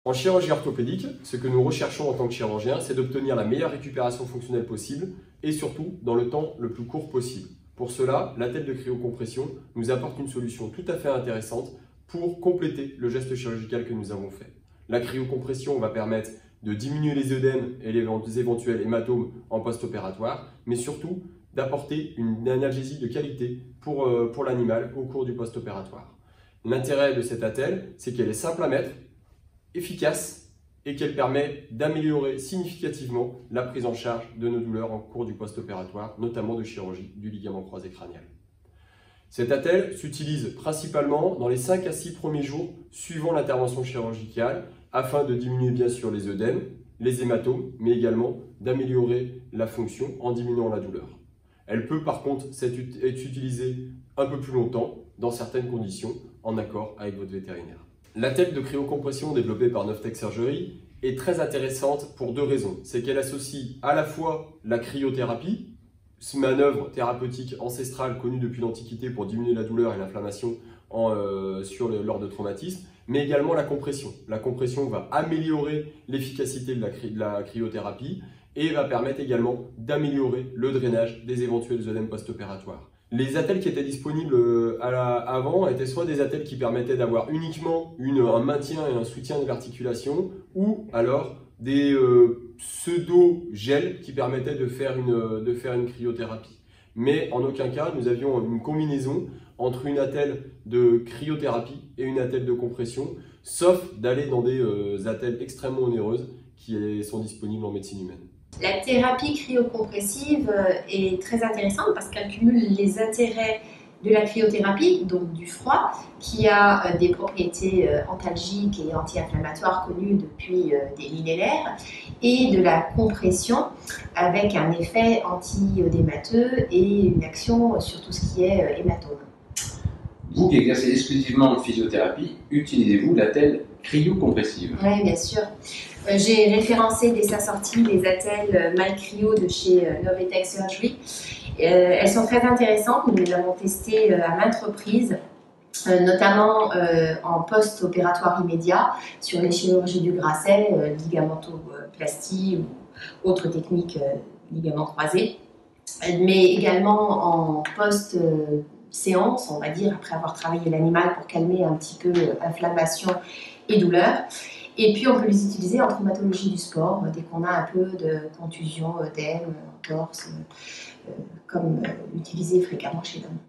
En chirurgie orthopédique, ce que nous recherchons en tant que chirurgien, c'est d'obtenir la meilleure récupération fonctionnelle possible et surtout dans le temps le plus court possible. Pour cela, l'attelle de cryocompression nous apporte une solution tout à fait intéressante pour compléter le geste chirurgical que nous avons fait. La cryocompression va permettre de diminuer les œdèmes et les éventuels hématomes en post-opératoire, mais surtout d'apporter une analgésie de qualité pour l'animal au cours du post-opératoire. L'intérêt de cette attelle, c'est qu'elle est simple à mettre, efficace et qu'elle permet d'améliorer significativement la prise en charge de nos douleurs en cours du post-opératoire, notamment de chirurgie du ligament croisé crânial. Cette attelle s'utilise principalement dans les 5 à 6 premiers jours suivant l'intervention chirurgicale afin de diminuer bien sûr les œdèmes, les hématomes, mais également d'améliorer la fonction en diminuant la douleur. Elle peut par contre être utilisée un peu plus longtemps dans certaines conditions en accord avec votre vétérinaire. L'attelle de cryocompression développée par Novtech Surgery est très intéressante pour 2 raisons. C'est qu'elle associe à la fois la cryothérapie, manœuvre thérapeutique ancestrale connue depuis l'Antiquité pour diminuer la douleur et l'inflammation lors de traumatismes, mais également la compression. La compression va améliorer l'efficacité de la cryothérapie et va permettre également d'améliorer le drainage des éventuels œdèmes post-opératoires. Les attelles qui étaient disponibles avant étaient soit des attelles qui permettaient d'avoir uniquement un maintien et un soutien de l'articulation, ou alors des pseudo-gels qui permettaient de faire une cryothérapie. Mais en aucun cas, nous avions une combinaison entre une attelle de cryothérapie et une attelle de compression, sauf d'aller dans des attelles extrêmement onéreuses qui sont disponibles en médecine humaine. La thérapie cryocompressive est très intéressante parce qu'elle cumule les intérêts de la cryothérapie, donc du froid, qui a des propriétés antalgiques et anti-inflammatoires connues depuis des millénaires, et de la compression avec un effet anti-œdémateux et une action sur tout ce qui est hématome. Vous qui exercez exclusivement en physiothérapie, utilisez-vous l'attelle cryocompressive? Oui, bien sûr. J'ai référencé dès sa sortie les attelles MyCryo de chez Novtech Surgery. Elles sont très intéressantes, nous les avons testées à maintes reprises, notamment en post-opératoire immédiat sur les chirurgies du Grasset, ligamentoplastie ou autres techniques ligaments croisés, mais également en post-séance, on va dire, après avoir travaillé l'animal pour calmer un petit peu inflammation et douleur. Et puis on peut les utiliser en traumatologie du sport, dès qu'on a un peu de contusion, œdème, entorse, comme utilisé fréquemment chez l'homme.